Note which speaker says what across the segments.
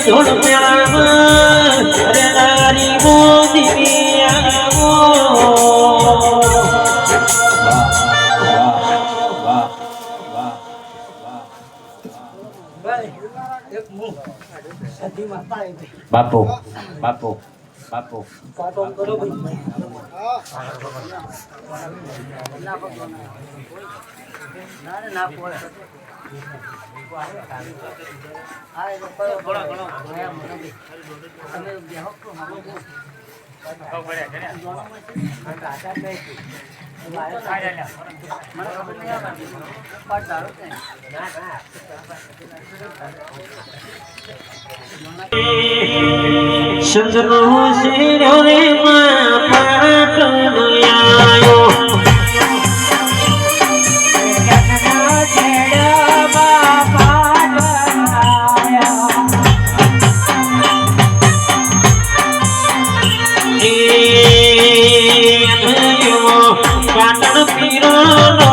Speaker 1: ઢોળ મેળામાં રે નારી મોદી આવો બાપુ બાપુ બાપુ ચંદ્રનો શેરો રે માં પાટણ આયો પાટણ પીરોનો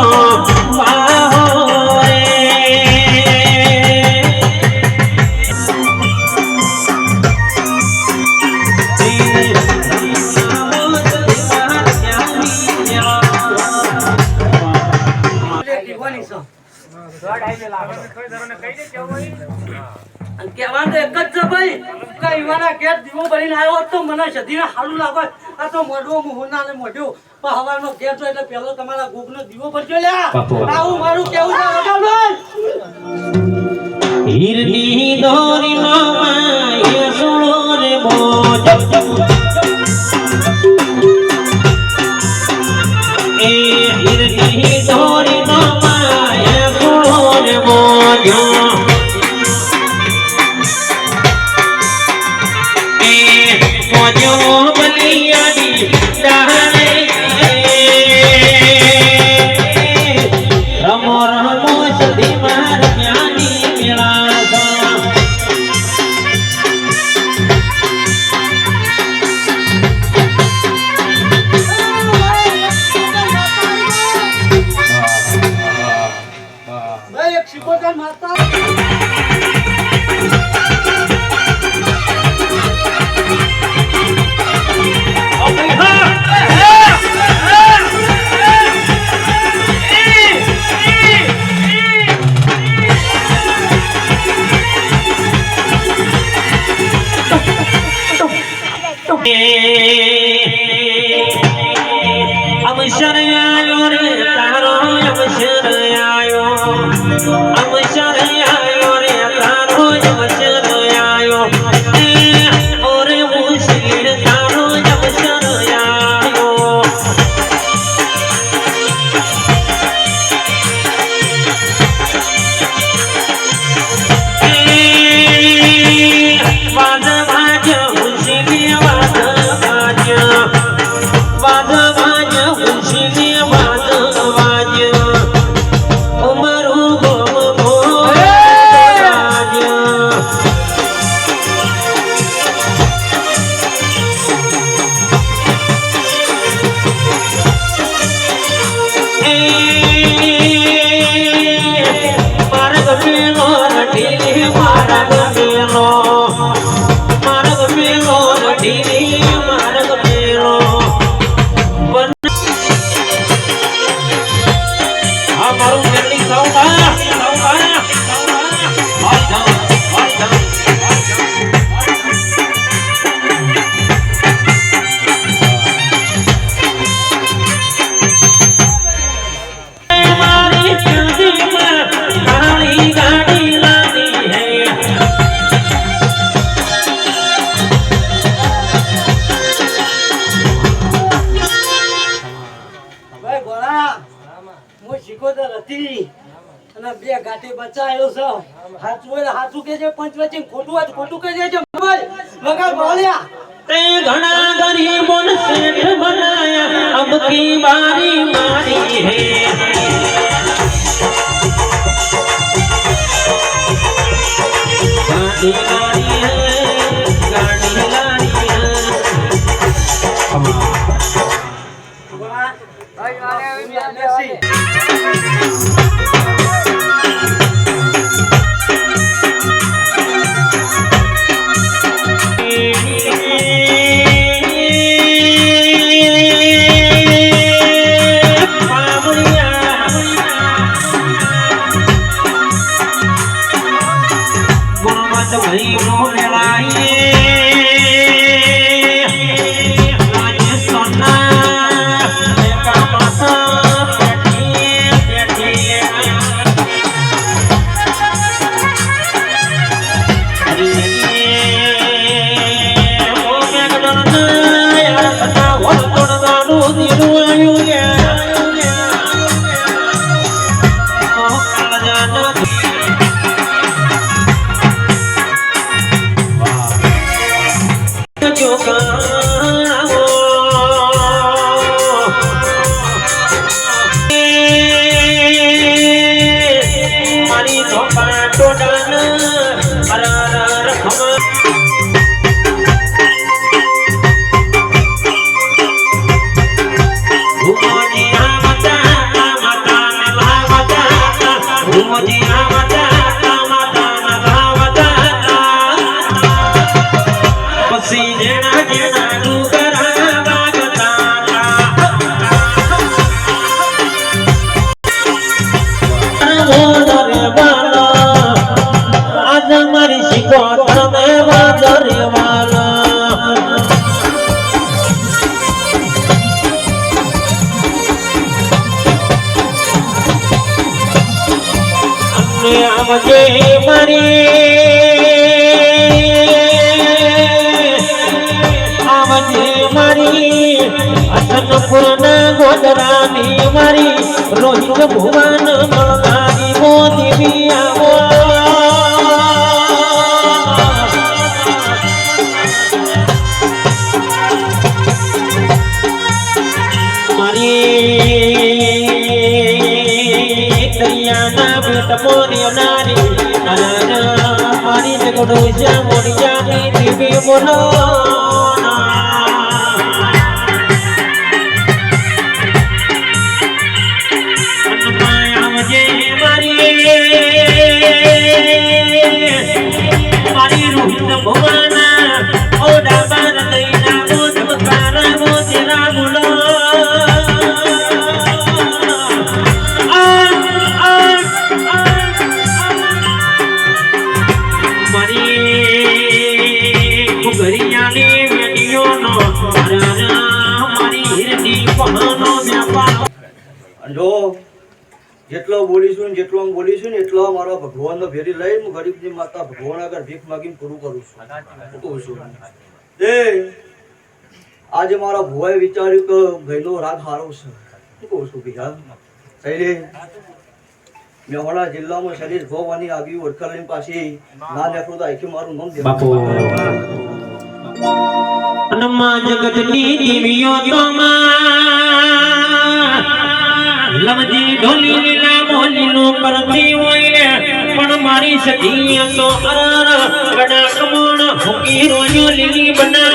Speaker 2: કેવાનું એક જ છે ભાઈ કે ઈવાના ઘેર દીવો બળીને આવ્યો તો મને સધીને હાલું લાગે આ તો મોઢો મોહના ને મોઢું પણ હવાનો ઘેર તો એટલે પેલો તમારા ગોગનો દીવો ભરજો લ્યા આવું મારું કેવું છે વડાભાઈ
Speaker 1: હીરની દોરી માય સુણો રે મોજ એ હીરની દોરી માય સુણો રે મોજ અવસર આયો રે તારો અવસર આયો અવસર આયો રે તારો અવસર આયો ઓરે મુશીર તારો અવસર આયો વાદ ભાજ મુશીર વાદ ભાજ વાદ ભાજ મુશીર વાદ ભાજ ઉમરું ગોમ ભોજ માર્ગ મેલો રઢીલી માર્ગ મેલો માર્ગ મેલો રઢીલી માર્ગ મેલો હા મારું મેલની સૌકા મારી ચંદીમાં કાળી ગાડી લાવી હે
Speaker 2: ભાઈ ગોળા હું શીખોતર હતી અને બે ગાંઠી બચાયો છે સાચું હોય સાચું કેજે પંચવચન ખોટું હોય ખોટું કહી દેજે ભાઈ વગર બોલ્યા
Speaker 1: તે ઘણા ગરીબોને શેઠ બનાયા અબ કી બારી મારી હે ગાડી લારી હે ગાડી લારી હે
Speaker 2: ગોળા ભાઈ વારે
Speaker 1: આવજે મારી આવજે મારી અસનપુરના ગોદરાની મારી રોહિત ભુવન મળનારી મોતી આવો દરિયાના બેટ મોરિયાની મારી જગડો જ્યાં મોરિયાની દીવી બોલો મારી રોહિત ભગવાન ઓડા બાર દઈના મોજ મકારા મોજરા બોલો
Speaker 3: જો જેટલો બોલીશું ને જેટલો બોલીશું ને એટલો મારો ભગવાનનો ભેરી લઈ હું ગરીબની માતા ભગવાન આગળ ભીખ માગીને પૂરું કરું છું આજે મારા ભુવાએ વિચાર્યું કે ભાઈનો રાગ સારો છે શું કહું છું ભૈયા શૈલેષ મેવાડા જિલ્લામાં શરીર ભવાની આવી ઓળખાણી પાછી ના લેખું તો આખી મારું નામ
Speaker 1: બાપુ અનમા જગતની દેવીઓ લમજી ઢોલી લીલા મોલીનો કરતી હોય પણ મારી સતી તો અરર ગડા કમણ હુકી રોયો લીલી બનાઈ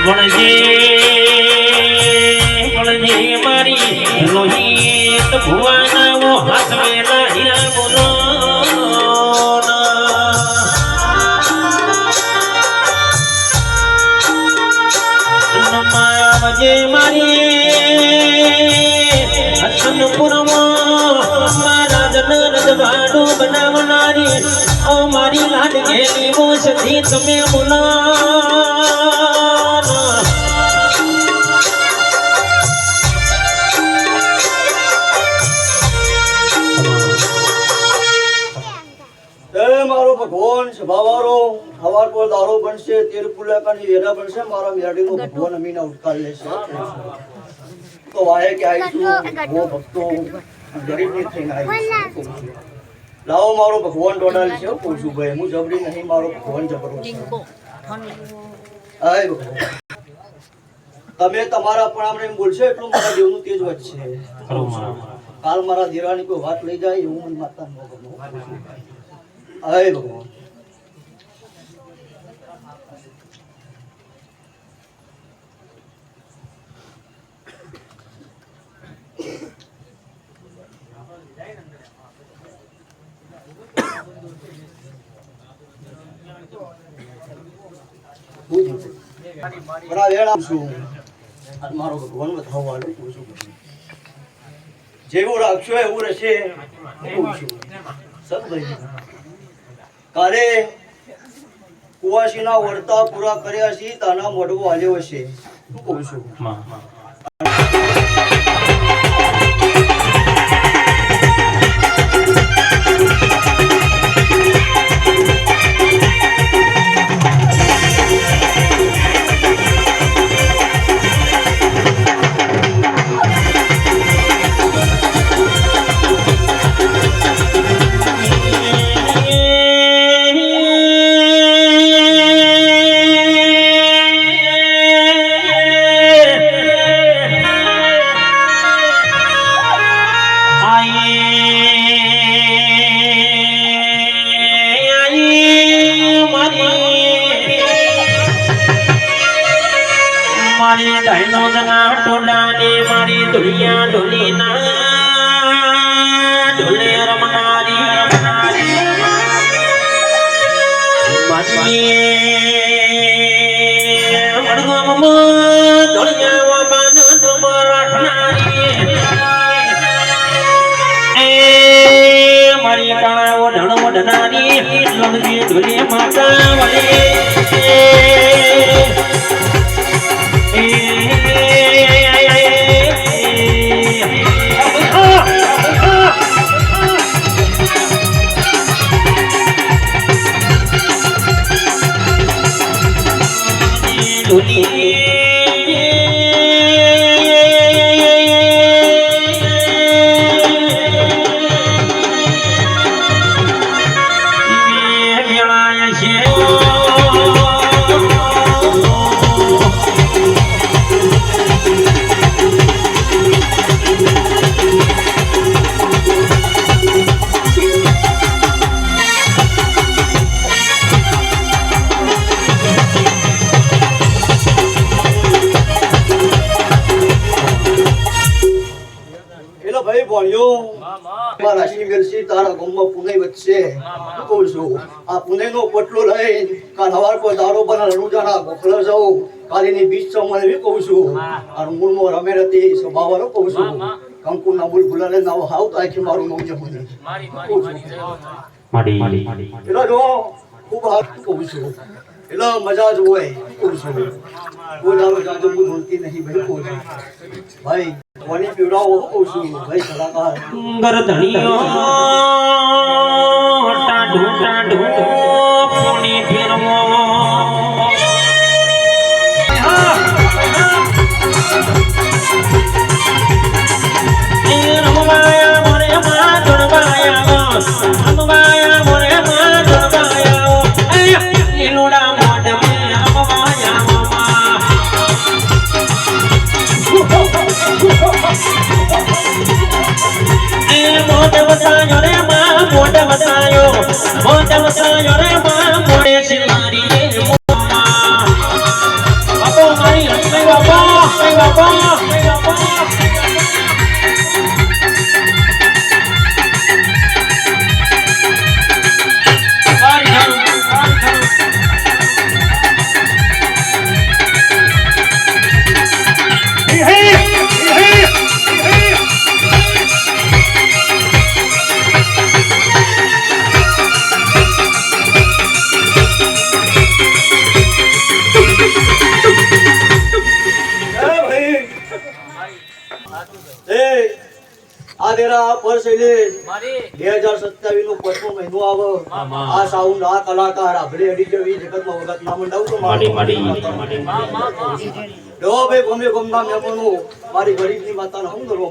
Speaker 1: વણજે મારી રોહિત ભુવાના હાથ મેલા હીરા બોલો આવજે મારી અસનપુરમાં મારા જનરદ ભાડો બનાવનારી ઓ મારી લાડ ઘેલી મોસથી તમે
Speaker 3: મારો ભગવાન સ્વભાવવાળો હવાર પર દારો બનશે તેર પુલાકાની વેરા બનશે મારા મેરડીનો ભગવાન અમીના ઉઠકાર લેશે તો વાહે કે આવીશું હું ભક્તો ગરીબની થઈને આવીશું લાવો મારો ભગવાન દોડાલ છે કહું છું ભાઈ હું જબરી નહીં મારો ભગવાન જબરો છે આય ભગવાન તમે તમારા પણ આપણે એમ બોલશો એટલું મારા દેવનું તેજ વધશે કાલ મારા દેરાની કોઈ વાત લઈ જાય એવું મને માતા ન ગમે આય ભગવાન બડા વેળા છું અને મારો ભગવાન બતાવવાનું પૂછું જેવું રાખશો એવું રહેશે સદભાઈ કાલે કુવાસીના વર્તા પૂરા કર્યા છે તાના મોઢવો હાલ્યો હશે કહું છું મારી ડાયનો જના ટોડાની મારી દુનિયા ઢોલીના ઢોલે રમનારી મારી વડગામમાં ઢોલિયા બાન તમારાઠનારી એ મારી કાળા ઓઢણ ઓઢનારી લમજી ઢોલી માતા વડે મારા શિમેલસી તારા ગામમાં પુણે વચ્ચે કહું છું આ પુણેનો પોટલો લઈ કાલ હવાર પર દારો બના રણુજાના ગોખલા જાઉં કાલીની બીચ મને બી કહું છું અને મૂળમાં રમે હતી સ્વભાવવાળો કહું છું કંકુના મૂળ ભૂલાને નાવ હાવ તો આખી મારું નવ જમું એટલે જો ખૂબ હાથ કહું છું એટલે મજા જ હોય કહું છું કોઈ દારો જાજો હું બોલતી નહીં ભાઈ કહું છું ભાઈ કોની પીવડાવો કહું છું ભાઈ કલાકાર
Speaker 1: ગરધણીઓ ટાઢું ટાઢું પોણી ફેરવો રમવાયા મોરે માં દોડવાયા રમવાયા મોરે માં દોડવાયા લીલોડા મોઢ મે રમવાયા મામા મોઢ વસાયો રે માં મોઢ વસાયો રે માં મોઢે સિલારી રે મામા બાપો મારી હસી બાપા
Speaker 3: આ વર્ષ એટલે 2027 નો 5મો મહિનો આવે આ સાઉન્ડ આ કલાકાર આપણે અડી જવી જગતમાં વખત ના મંડાવું તો મારી જો ભાઈ ગમે ગમના મહેમાનો મારી ગરીબની માતાને હું કરવા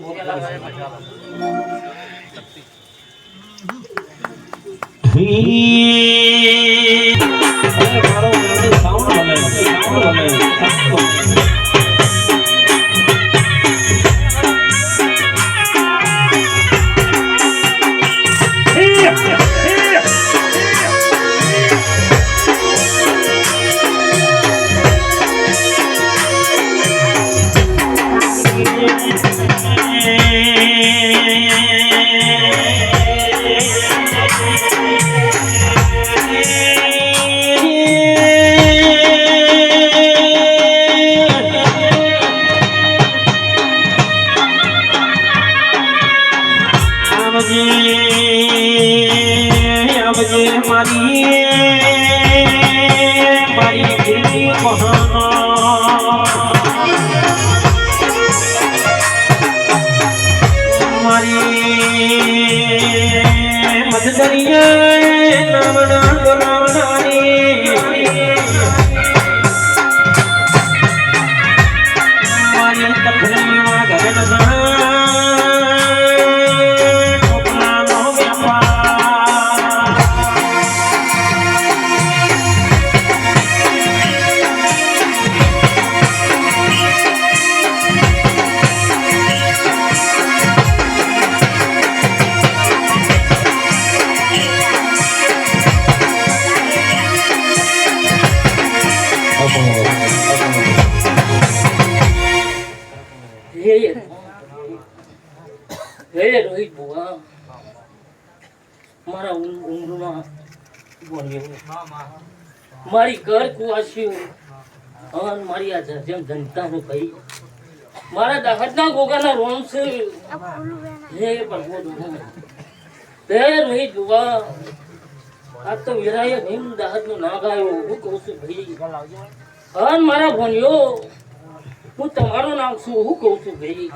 Speaker 2: રોહિત બુઆ મારા ઉમરમાં મારી ઘર કુવાસ્યું અને મારી આ જેમ જનતાનું કઈ મારા દાહતના ગોગાના રોમ છે હે પ્રભુ હે રોહિત બુઆ આ તો વિરાય ભીમ દાહતનું ના ગાયો હું કહું છું ભાઈ અને મારા ભણ્યો હું તમારું નામ છું હું કહું છું ભાઈ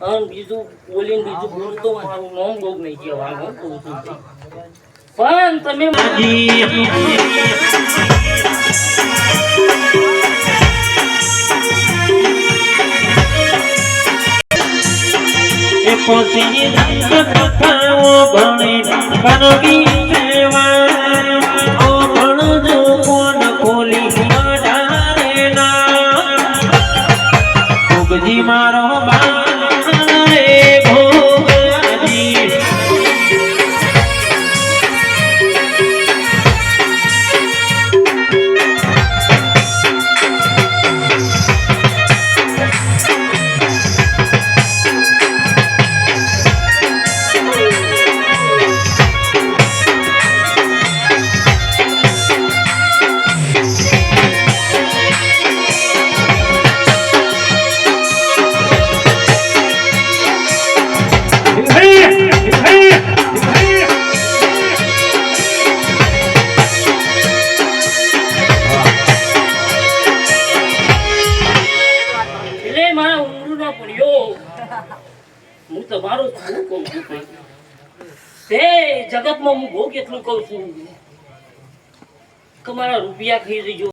Speaker 2: અને બીજું બોલીને બીજું બોલતો મારું નામ બહુ નહીં કહેવાનું કહું છું પણ તમે
Speaker 1: પોસી કથાઓ ભણે કનવી સેવા ઓ ભણજો કોન ખોલી અઢારે ના ભોગજી મારો બારે ભોગજી
Speaker 4: હું તમારો શું કહું છું ભાઈ? તે જગતમાં હું બહુ કેટલું કહું છું કે મારા રૂપિયા ખાઈ જજો